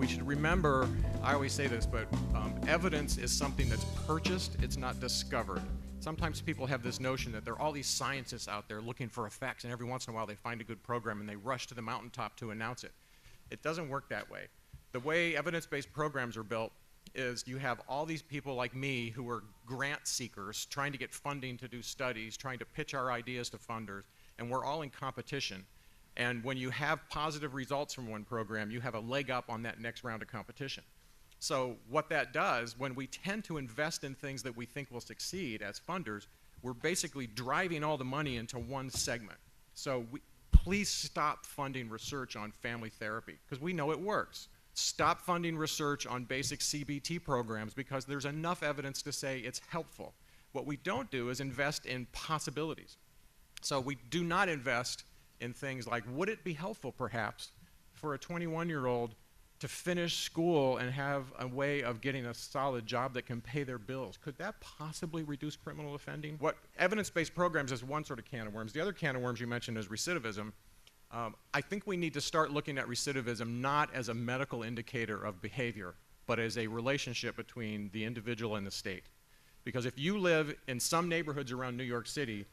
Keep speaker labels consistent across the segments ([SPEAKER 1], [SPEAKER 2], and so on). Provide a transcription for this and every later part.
[SPEAKER 1] We should remember, I always say this, but evidence is something that's purchased, it's not discovered. Sometimes people have this notion that there are all these scientists out there looking for effects, and every once in a while they find a good program and they rush to the mountaintop to announce it. It doesn't work that way. The way evidence-based programs are built is you have all these people like me who are grant seekers trying to get funding to do studies, trying to pitch our ideas to funders, and we're all in competition. And when you have positive results from one program, you have a leg up on that next round of competition. So what that does, when we tend to invest in things that we think will succeed as funders, we're basically driving all the money into one segment. So please stop funding research on family therapy, because we know it works. Stop funding research on basic CBT programs, because there's enough evidence to say it's helpful. What we don't do is invest in possibilities. So we do not invest in things like, would it be helpful perhaps for a 21-year-old to finish school and have a way of getting a solid job that can pay their bills? Could that possibly reduce criminal offending? What evidence-based programs is one sort of can of worms. The other can of worms you mentioned is recidivism. I think we need to start looking at recidivism not as a medical indicator of behavior, but as a relationship between the individual and the state. Because if you live in some neighborhoods around New York City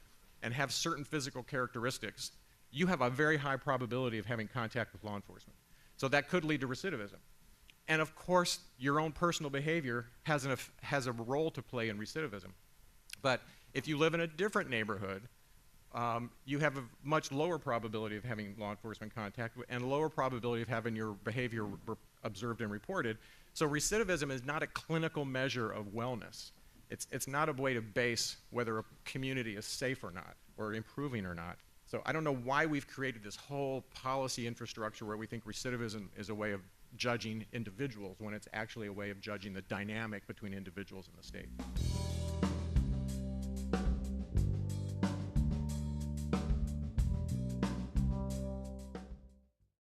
[SPEAKER 1] and have certain physical characteristics, you have a very high probability of having contact with law enforcement. So that could lead to recidivism. And of course, your own personal behavior has a role to play in recidivism. But if you live in a different neighborhood, you have a much lower probability of having law enforcement contact and a lower probability of having your behavior observed and reported. So recidivism is not a clinical measure of wellness. It's not a way to base whether a community is safe or not, or improving or not. So I don't know why we've created this whole policy infrastructure where we think recidivism is a way of judging individuals when it's actually a way of judging the dynamic between individuals and the state.